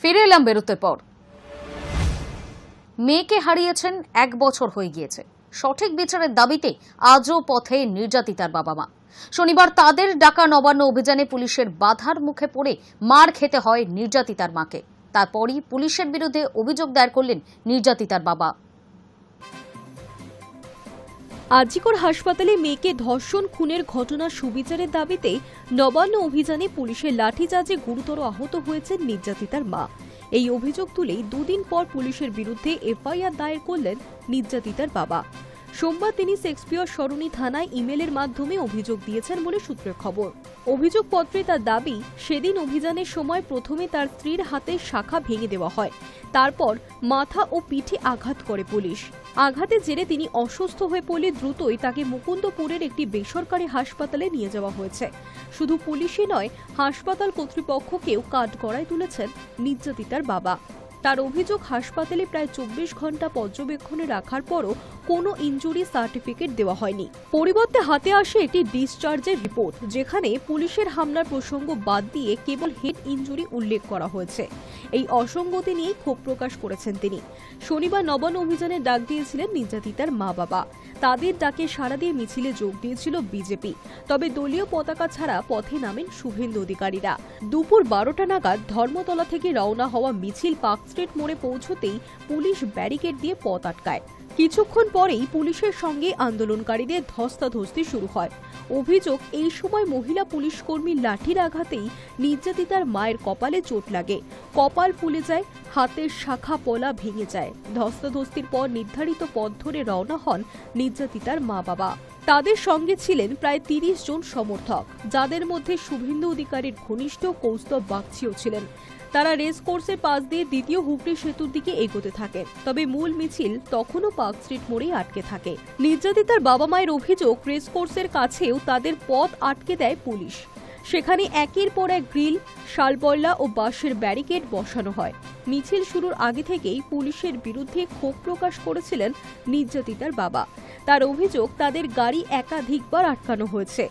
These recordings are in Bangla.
ফিরে এলাম বিরতির পর। মেয়েকে হারিয়েছেন 1 বছর হয়ে গিয়েছে। সঠিক বিচারের দাবিতে আজও পথে নির্যাতিতার বাবা মা। শনিবার তাদের ডাকা নবান্ন অভিযানে পুলিশের বাধার মুখে পড়ে মার খেতে হয় নির্যাতিতার মাকে। তারপরই পুলিশের বিরুদ্ধে অভিযোগ দায়ের করলেন নির্যাতিতার বাবা। আজিকর হাসপাতালে মেয়েকে ধর্ষণ খুনের ঘটনার সুবিচারের দাবিতে নবান্ন অভিযানে পুলিশের লাঠিচার্জে গুরুতর আহত হয়েছেন নির্যাতিতার মা। এই অভিযোগ তুলেই দুদিন পর পুলিশের বিরুদ্ধে এফআইআর দায়ের করলেন নির্যাতিতার বাবা। সোমবার তিনি শেক্সপিয়র সরণি থানায় ইমেলের মাধ্যমে অভিযোগ দিয়েছেন বলে সূত্রের খবর। অভিযোগপত্রে তার দাবি, সেদিন অভিযানের সময় প্রথমে তার স্ত্রীর হাতের শাখা ভেঙে দেওয়া হয়, তারপর মাথা ও পিঠে আঘাত করে পুলিশ। আঘাতের জেরে তিনি অসুস্থ হয়ে পড়লে দ্রুতই তাকে মুকুন্দপুরের একটি বেসরকারি হাসপাতালে নিয়ে যাওয়া হয়েছে। শুধু পুলিশই নয়, হাসপাতাল কর্তৃপক্ষকেও কাঠগড়ায় তুলেছেন নির্যাতিতার বাবা। তার অভিযোগ, হাসপাতালে প্রায় 24 ঘন্টা পর্যবেক্ষণে রাখার পরও কোনো ইনজুরি সার্টিফিকেট দেওয়া হয়নি। পরিবর্তে হাতে আসে একটি ডিসচার্জের রিপোর্ট, যেখানে পুলিশের হামলার প্রসঙ্গ বাদ দিয়ে কেবল হেড ইনজুরি উল্লেখ করা হয়েছে। এই অসঙ্গতি নিয়ে ক্ষোভ প্রকাশ করেছেন তিনি। শনিবার নবান্ন অভিযানে ডাক দিয়েছিলেন নির্যাতিতার মা বাবা। তাদের ডাকে সাড়া দিয়ে মিছিলে যোগ দিয়েছিল বিজেপি। তবে দলীয় পতাকা ছাড়া পথে নামেন শুভেন্দু অধিকারীরা। দুপুর 12টা নাগাদ ধর্মতলা থেকে রওনা হওয়া মিছিল পার্ক স্ট্রিট মোড়ে পৌঁছতেই পুলিশ ব্যারিকেড দিয়ে পথ আটকায়। কিছুক্ষণ পরেই পুলিশের সঙ্গে আন্দোলনকারীদের ধস্তাধস্তি শুরু হয়। অভিযোগ, এই সময় মহিলা পুলিশ কর্মীর লাঠির আঘাতেই নির্যাতিতার মায়ের কপালে চোট লাগে, কপাল ফুলে যায়, হাতের শাখা পলা ভেঙে যায়। ধস্তাধস্তির পর নির্ধারিত পথ ধরে রওনা হন নির্যাতিতার মা বাবা। তাদের সঙ্গে ছিলেন প্রায় 30 জন সমর্থক, যাদের মধ্যে শুভেন্দু অধিকারীর ঘনিষ্ঠ কৌস্তব বাগচিও ছিলেন। তারা রেস কোর্সের পাশ দিয়ে দ্বিতীয় হুগলি সেতুর দিকে এগোতে থাকে। তবে মূল মিছিল তখনও পার্ক স্ট্রিট মোড়েই আটকে থাকে। নির্যাতিতার বাবা মায়ের অভিযোগ, রেস কোর্সের কাছেও তাদের পথ আটকে দেয় পুলিশ। সেখানে একের পর এক গ্রিল, শালবল্লা ও বাঁশের ব্যারিকেড বসানো হয়। মিছিল শুরুর আগে থেকেই পুলিশের বিরুদ্ধে ক্ষোভ প্রকাশ করেছিলেন নির্যাতিতার বাবা। তার অভিযোগ, তাদের গাড়ি একাধিকবার আটকানো হয়েছে,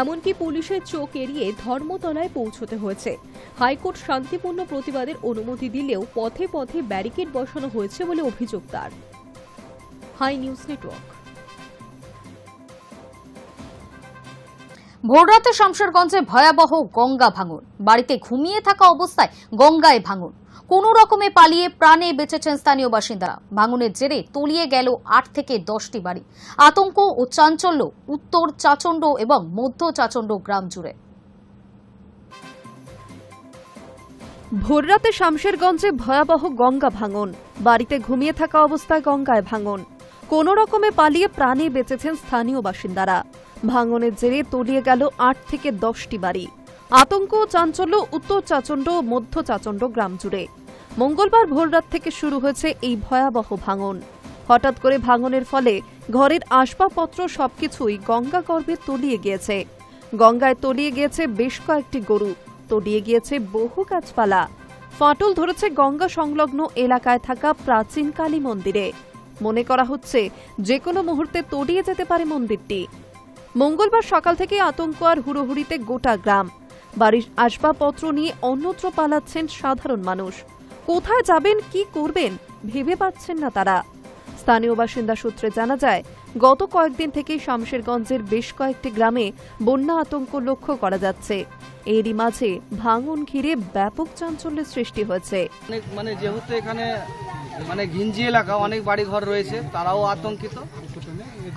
এমনকি পুলিশের চোখ এড়িয়ে ধর্মতলায় পৌঁছতে হয়েছে। হাইকোর্ট শান্তিপূর্ণ প্রতিবাদের অনুমতি দিলেও পথে পথে ব্যারিকেড বসানো হয়েছে বলে অভিযোগ তার। Hi News Network. ভোররাতে শামশেরগঞ্জে ভয়াবহ গঙ্গা ভাঙন। বাড়িতে ঘুমিয়ে থাকা অবস্থায় গঙ্গায় ভাঙন। কোনো রকমে পালিয়ে প্রাণে বেঁচেছেন স্থানীয় বাসিন্দারা। ভাঙনের জেরে তলিয়ে গেল 8 থেকে 10টি বাড়ি। আতঙ্ক ও চাঞ্চল্য উত্তর চাচণ্ড এবং মধ্য চাচণ্ড গ্রাম জুড়ে। ভোররাতে শামশেরগঞ্জে ভয়াবহ গঙ্গা ভাঙন। বাড়িতে ঘুমিয়ে থাকা অবস্থায় গঙ্গায় ভাঙন। কোনো রকমে পালিয়ে প্রাণে বেঁচেছেন স্থানীয় বাসিন্দারা। ভাঙনের জেরে তলিয়ে গেল 8 থেকে 10টি বাড়ি। আতঙ্ক ও চাঞ্চল্য উত্তর চাচণ্ড ও মধ্য চাচণ্ড গ্রাম জুড়ে। মঙ্গলবার ভোররাত থেকে শুরু হয়েছে এই ভয়াবহ ভাঙন। হঠাৎ করে ভাঙনের ফলে ঘরের আসবাবপত্র সবকিছুই গঙ্গা গর্ভে তলিয়ে গিয়েছে। গঙ্গায় তলিয়ে গিয়েছে বেশ কয়েকটি গরু, তলিয়ে গিয়েছে বহু গাছপালা। ফাটল ধরেছে গঙ্গা সংলগ্ন এলাকায় থাকা প্রাচীন কালী মন্দিরে। মনে করা হচ্ছে যে কোনো মুহূর্তে তলিয়ে যেতে পারে মন্দিরটি। মঙ্গলবার সকাল থেকে আতঙ্ক আর হুড়োহুড়িতে গোটা গ্রাম। বাড়ির আসবাবপত্র নিয়ে অন্যত্র পালাচ্ছেন সাধারণ মানুষ। কোথায় যাবেন, কি করবেন ভেবে পাচ্ছেন না তারা। স্থানীয় বাসিন্দা সূত্রে জানা যায়, গত কয়েকদিন থেকেই শামশেরগঞ্জের বেশ কয়েকটি গ্রামে বন্যা আতঙ্ক লক্ষ্য করা যাচ্ছে। এরই মাঝে ভাঙন ঘিরে ব্যাপক চাঞ্চল্যের সৃষ্টি হয়েছে। যেহেতু এখানে ঘিঞ্জি এলাকা, অনেক বাড়ি ঘর রয়েছে, তারাও আতঙ্কিত।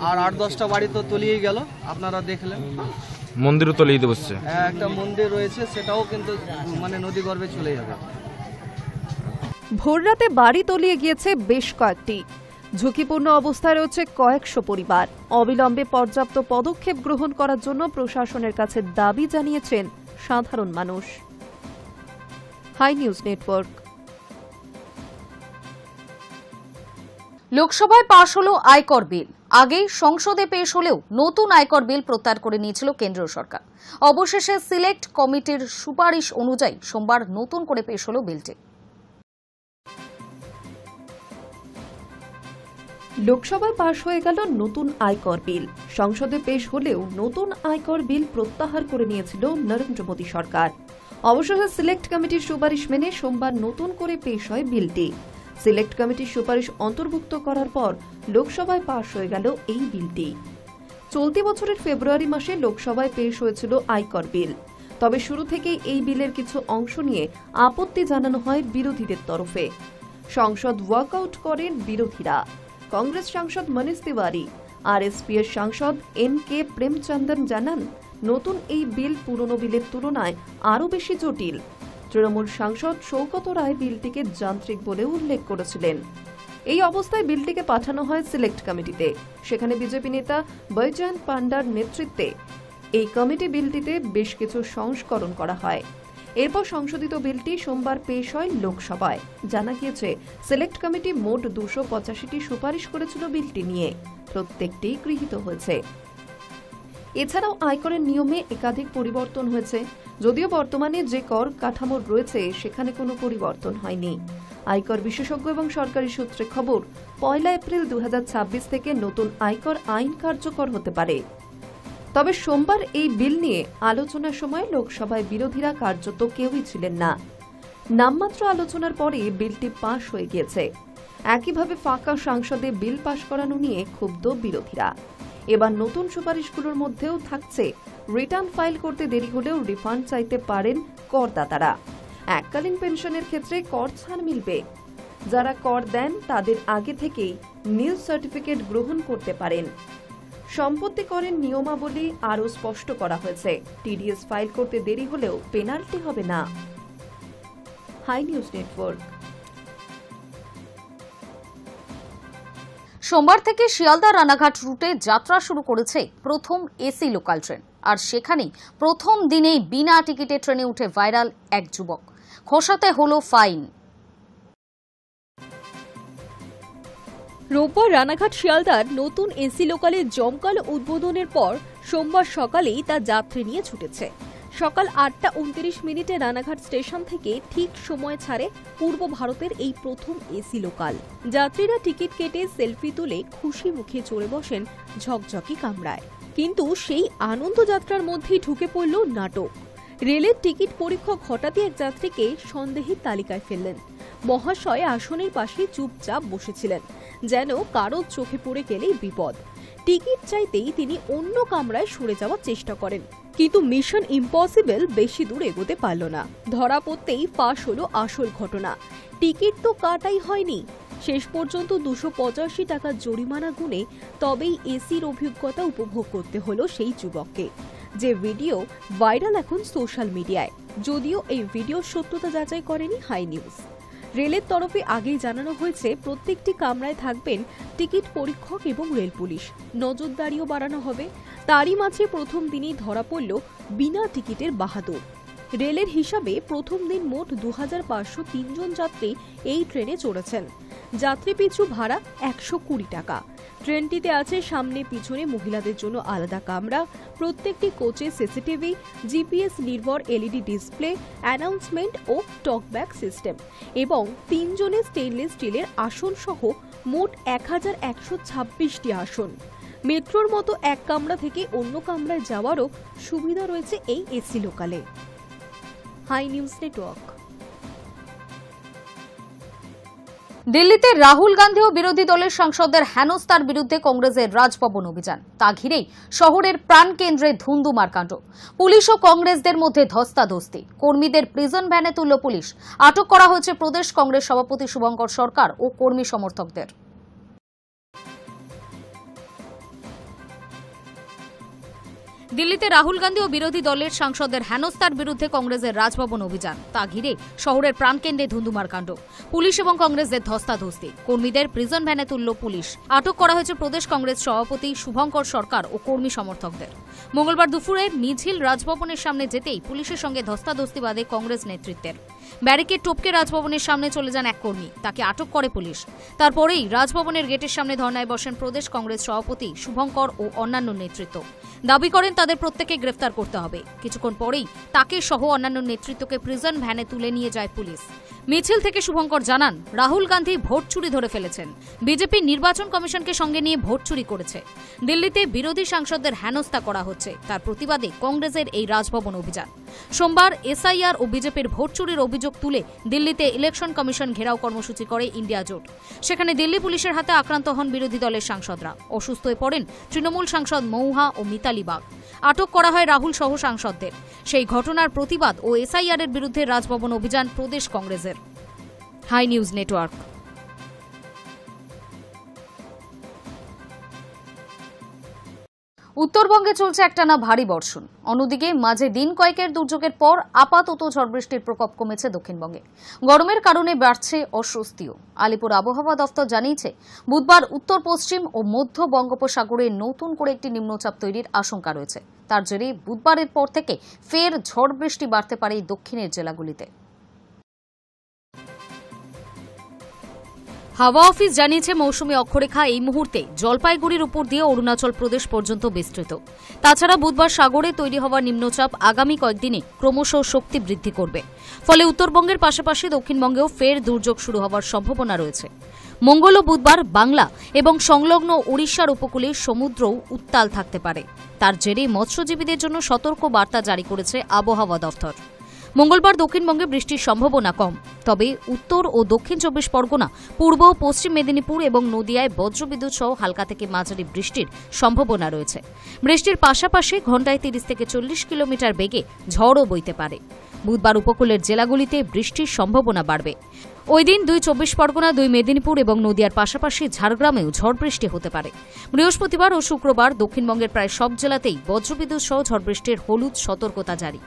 আর 8-10টা বাড়ি তো তলিয়ে গেল, আপনারা দেখলেন। মন্দিরও তলিয়ে বসছে। একটা মন্দির রয়েছে, সেটাও কিন্তু নদী গর্ভে চলে যাবে। ভোররাতে বাড়ি তলিয়ে গিয়েছে বেশ কয়েকটি। ঝুঁকিপূর্ণ অবস্থায় রয়েছে কয়েকশো পরিবার। অবিলম্বে পর্যাপ্ত পদক্ষেপ গ্রহণ করার জন্য প্রশাসনের কাছে দাবি জানিয়েছেন সাধারণ মানুষ। Hi News Network. লোকসভায় পাশ হলো আয়কর বিল। আগেই সংসদে পেশ হলেও নতুন আয়কর বিল প্রত্যাহার করে নিয়েছিল কেন্দ্রীয় সরকার। অবশেষে সিলেক্ট কমিটির সুপারিশ অনুযায়ী সোমবার নতুন করে পেশ হলো বিলটি। লোকসভায় পাশ হয়ে গেল নতুন আয়কর বিল। সংসদে পেশ হলেও নতুন আয়কর বিল প্রত্যাহার করে নিয়েছিল নরেন্দ্র মোদী সরকার। অবশেষে সিলেক্ট কমিটির সুপারিশ মেনে সোমবার নতুন করে পেশ হয় বিলটি। সিলেক্ট কমিটির সুপারিশ অন্তর্ভুক্ত করার পর লোকসভায় পাশ হয়ে গেল এই বিলটি। চলতি বছরের ফেব্রুয়ারি মাসে লোকসভায় পেশ হয়েছিল আয়কর বিল। তবে শুরু থেকেই এই বিলের কিছু অংশ নিয়ে আপত্তি জানানো হয় বিরোধীদের তরফে। সংসদ ওয়াকআউট করেন বিরোধীরা। কংগ্রেস সাংসদ মনীষ তিওয়ারি, আরএসপি এর সাংসদ এন.কে. প্রেমচন্দন জানান, নতুন এই বিল পুরনো বিলের তুলনায় আরও বেশি জটিল। তৃণমূল সাংসদ শৌকত রায় বিলটিকে যান্ত্রিক বলে উল্লেখ করেছিলেন। এই অবস্থায় বিলটিকে পাঠানো হয় সিলেক্ট কমিটিতে। সেখানে বিজেপি নেতা বৈজয়ন্ত পান্ডার নেতৃত্বে এই কমিটি বিলটিতে বেশ কিছু সংস্করণ করা হয়। এরপর সংশোধিত বিলটি সোমবার পেশ হয় লোকসভায়। জানা গিয়েছে, সিলেক্ট কমিটি মোট 285টি সুপারিশ করেছিল বিলটি নিয়ে। প্রত্যেকটি গৃহীত হয়েছে। এছাড়াও আয়করের নিয়মে একাধিক পরিবর্তন হয়েছে। যদিও বর্তমানে যে কর কাঠামো রয়েছে সেখানে কোনো পরিবর্তন হয়নি। আয়কর বিশেষজ্ঞ এবং সরকারি সূত্রে খবর, 1 এপ্রিল 2026 থেকে নতুন আয়কর আইন কার্যকর হতে পারে। তবে সোমবার এই বিল নিয়ে আলোচনার সময় লোকসভায় বিরোধীরা কার্যত কেউই ছিলেন না। নামমাত্র আলোচনার পরে বিলটি পাশ হয়ে গিয়েছে। একইভাবে ফাঁকা সংসদে বিল পাশ করানো নিয়ে ক্ষুব্ধ বিরোধীরা। এবার নতুন সুপারিশগুলোর মধ্যেও থাকছে রিটার্ন ফাইল করতে দেরি হলেও রিফান্ড চাইতে পারেন করদাতারা। এককালীন পেনশনের ক্ষেত্রে কর ছাড় মিলবে। যারা কর দেন তাদের আগে থেকেই নিউ সার্টিফিকেট গ্রহণ করতে পারেন। সম্পত্তি করের নিয়মাবলী আরও স্পষ্ট করা হয়েছে। টিডিএস ফাইল করতে দেরি হলেও পেনাল্টি হবে না। Hi News Network. সোমবার থেকে শিয়ালদা রানাঘাট রুটে যাত্রা শুরু করেছে প্রথম এসি লোকাল ট্রেন। আর সেখানেই প্রথম দিনেই বিনা টিকিটে ট্রেনে উঠে ভাইরাল এক যুবক। খসাতে হলো ফাইন। রোববার রানাঘাট শিয়ালদার নতুন এসি লোকালের জমকালো উদ্বোধনের পর সোমবার সকালেই তা যাত্রী নিয়ে ছুটেছে। সকাল 8:29 রানাঘাট স্টেশন থেকে ঠিক সময় ছাড়ে পূর্ব ভারতের এই প্রথম এসি লোকাল। যাত্রীরা টিকিট কেটে সেলফি তুলে খুশি মুখে চড়ে বসেন ঝকঝকি কামরায়। কিন্তু সেই আনন্দ যাত্রার মধ্যেই ঢুকে পড়ল নাটক। রেলের টিকিট পরীক্ষক হঠাৎই এক যাত্রীকে সন্দেহের তালিকায় ফেললেন। মহাশয় আসনের পাশে চুপচাপ বসেছিলেন, যেন কারো চোখে পড়ে গেলেই বিপদ। টিকিট চাইতেই তিনি অন্য কামরায় সরে যাওয়ার চেষ্টা করেন, কিন্তু মিশন ইম্পসিবল বেশি দূর এগোতে পারল না। ধরা পড়তেই ফাঁস হলো আসল ঘটনা। টিকিট তো কাটাই হয়নি। শেষ পর্যন্ত 285 টাকা জরিমানা গুনে তবেই এসির অভিজ্ঞতা উপভোগ করতে হলো সেই যুবককে, যে ভিডিও ভাইরাল এখন সোশ্যাল মিডিয়ায়। যদিও এই ভিডিওর সত্যতা যাচাই করেনি হাই নিউজ। রেলের তরফে আগেই জানানো হয়েছে প্রত্যেকটি কামরায় থাকবেন টিকিট পরীক্ষক এবং রেল পুলিশ। নজরদারিও বাড়ানো হবে। তারই মাঝে প্রথম দিনেই ধরা পড়ল বিনা টিকিটের বাহাদুর। রেলের হিসাবে প্রথম দিন মোট 2503 জন যাত্রী এই ট্রেনে চড়েছেন। যাত্রী পিছু ভাড়া 120 টাকা। ট্রেনটিতে আছে সামনে পিছনে মহিলাদের জন্য আলাদা কামরা, প্রত্যেকটি কোচে সিসিটিভি, জিপিএস নির্ভর এলইডি ডিসপ্লে, অ্যানাউন্সমেন্ট ও টকব্যাক সিস্টেম এবং 3 জনের স্টেনলেস স্টিলের আসন সহ মোট 1126টি আসন। মেট্রোর মতো এক কামরা থেকে অন্য কামরায় যাওয়ারও সুবিধা রয়েছে এই এসি লোকালে। Hi News Network. দিল্লিতে রাহুল গান্ধী ও বিরোধী দলের সাংসদদের হেনস্থার বিরুদ্ধে কংগ্রেসের রাজভবন অভিযান। তা ঘিরেই শহরের প্রাণকেন্দ্রে ধুন্ধুমার কাণ্ড। পুলিশ ও কংগ্রেসদের মধ্যে ধস্তাধস্তি। কর্মীদের প্রিজন ভ্যানে তুলল পুলিশ। আটক করা হয়েছে প্রদেশ কংগ্রেস সভাপতি শুভঙ্কর সরকার ও কর্মী সমর্থকদের। দিল্লিতে রাহুল গান্ধী ও বিরোধী দলের সাংসদদের হেনস্থার বিরুদ্ধে কংগ্রেসের রাজভবন অভিযান। তা ঘিরে শহরের প্রাণকেন্দ্রে ধুন্ধুমার কাণ্ড। পুলিশ এবং কংগ্রেসদের ধস্তাধস্তি। কর্মীদের প্রিজন ভ্যানে তুলল পুলিশ। আটক করা হয়েছে প্রদেশ কংগ্রেস সভাপতি শুভঙ্কর সরকার ও কর্মী সমর্থকদের। মঙ্গলবার দুপুরে মিছিল রাজভবনের সামনে যেতেই পুলিশের সঙ্গে ধস্তাধস্তি বাধে কংগ্রেস নেতৃত্বের। ব্যারিকেড টপকে রাজভবনের সামনে চলে যান এক কর্মী, তাকে আটক করে পুলিশ। তারপরেই রাজভবনের গেটের সামনে ধর্নায় বসেন প্রদেশ কংগ্রেস সভাপতি শুভঙ্কর ও অন্যান্য নেতৃত্ব। দাবি করেন তাদের প্রত্যেককে গ্রেফতার করতে হবে। কিছুক্ষণ পরেই তাকে সহ অন্যান্য নেতৃত্বকে প্রিজন ভ্যানে তুলে নিয়ে যায় পুলিশ। মিছিল থেকে শুভঙ্কর জানান, রাহুল গান্ধী ভোট চুরি ধরে ফেলেছেন। বিজেপি নির্বাচন কমিশনকে সঙ্গে নিয়ে ভোট চুরি করেছে। দিল্লিতে বিরোধী সাংসদদের হেনস্থা করা হচ্ছে, তার প্রতিবাদে কংগ্রেসের এই রাজভবন অভিযান। সোমবার এসআইআর ও বিজেপির ভোট চুরির অভিযোগ তুলে দিল্লিতে ইলেকশন কমিশন ঘেরাও কর্মসূচি করে ইন্ডিয়া জোট। সেখানে দিল্লি পুলিশের হাতে আক্রান্ত হন বিরোধী দলের সাংসদরা। অসুস্থ হয়ে পড়েন তৃণমূল সাংসদ মৌহা ও মিতালি বাগ। আটক করা হয় রাহুল সহ সাংসদদের। সেই ঘটনার প্রতিবাদ ও এসআইআর এর বিরুদ্ধে রাজভবন অভিযান প্রদেশ কংগ্রেসের। Hi News Network. উত্তরবঙ্গে চলছে একটানা ভারী বর্ষণ। অন্যদিকে মাঝে দিন কয়েকের দুর্যোগের পর আপাতত ঝড় বৃষ্টির প্রকোপ কমেছে দক্ষিণবঙ্গে। গরমের কারণে বাড়ছে অস্বস্তিও। আলিপুর আবহাওয়া দফতর জানিয়েছে, বুধবার উত্তর পশ্চিম ও মধ্য বঙ্গোপসাগরে নতুন করে একটি নিম্নচাপ তৈরির আশঙ্কা রয়েছে। তার জেরে বুধবারের পর থেকে ফের ঝড় বৃষ্টি বাড়তে পারে দক্ষিণের জেলাগুলিতে। হাওয়া অফিস জানিয়েছে, মৌসুমী অক্ষরেখা এই মুহূর্তে জলপাইগুড়ির উপর দিয়ে অরুণাচল প্রদেশ পর্যন্ত বিস্তৃত। তাছাড়া বুধবার সাগরে তৈরি হওয়া নিম্নচাপ আগামী কয়েকদিনে ক্রমশ শক্তি বৃদ্ধি করবে। ফলে উত্তরবঙ্গের পাশাপাশি দক্ষিণবঙ্গেও ফের দুর্যোগ শুরু হওয়ার সম্ভাবনা রয়েছে। মঙ্গল ও বুধবার বাংলা এবং সংলগ্ন ওড়িশার উপকূলে সমুদ্রও উত্তাল থাকতে পারে। তার জেরে মৎস্যজীবীদের জন্য সতর্ক বার্তা জারি করেছে আবহাওয়া দফতর। মঙ্গলবার দক্ষিণবঙ্গে বৃষ্টির সম্ভাবনা কম, তবে উত্তর ও দক্ষিণ 24 পরগনা, পূর্ব ও পশ্চিম মেদিনীপুর এবং নদিয়ায় বজ্রবিদ্যুৎ সহ হালকা থেকে মাঝারি বৃষ্টির সম্ভাবনা রয়েছে। বৃষ্টির পাশাপাশি ঘণ্টায় 30 থেকে 40 কিলোমিটার বেগে ঝড়ও বইতে পারে। বুধবার উপকূলের জেলাগুলিতে বৃষ্টির সম্ভাবনা বাড়বে। ওই দিন 2 24 পরগনা, 2 মেদিনীপুর এবং নদিয়ার পাশাপাশি ঝাড়গ্রামেও ঝড় বৃষ্টি হতে পারে। বৃহস্পতিবার ও শুক্রবার দক্ষিণবঙ্গের প্রায় সব জেলাতেই বজ্রবিদ্যুৎ সহ ঝড় বৃষ্টির হলুদ সতর্কতা জারি।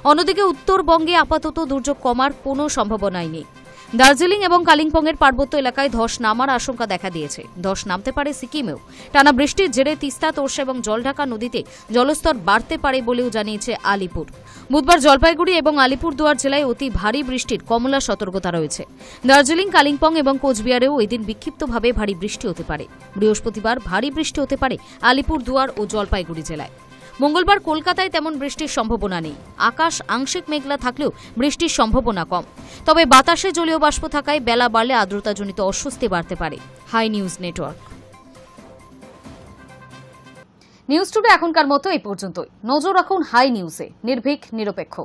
অন্যদিকে উত্তরবঙ্গে আপাতত দুর্যোগ কমার কোনো সম্ভাবনাই নেই। দার্জিলিং এবং কালিম্পংয়ের পার্বত্য এলাকায় ধস নামার আশঙ্কা দেখা দিয়েছে। ধস নামতে পারে সিকিমেও। টানা বৃষ্টির জেরে তিস্তা, তোরসা এবং জলঢাকা নদীতে জলস্তর বাড়তে পারে বলেও জানিয়েছে আলিপুর। বুধবার জলপাইগুড়ি এবং আলিপুরদুয়ার জেলায় অতি ভারী বৃষ্টির কমলা সতর্কতা রয়েছে। দার্জিলিং, কালিম্পং এবং কোচবিহারেও এদিন বিক্ষিপ্তভাবে ভারী বৃষ্টি হতে পারে। বৃহস্পতিবার ভারী বৃষ্টি হতে পারে আলিপুরদুয়ার ও জলপাইগুড়ি জেলায়। মঙ্গলবার কলকাতায় তেমন বৃষ্টির সম্ভাবনা নেই। আকাশ আংশিক মেঘলা থাকলেও বৃষ্টির সম্ভাবনা কম। তবে বাতাসে জলীয় বাষ্প থাকায় বেলা বাড়লে আর্দ্রতাজনিত অস্বস্তি বাড়তে পারে। Hi News Network. News today এখনকার মতো এই পর্যন্তই। নজর রাখুন হাই নিউজে, নির্ভীক নিরপেক্ষ।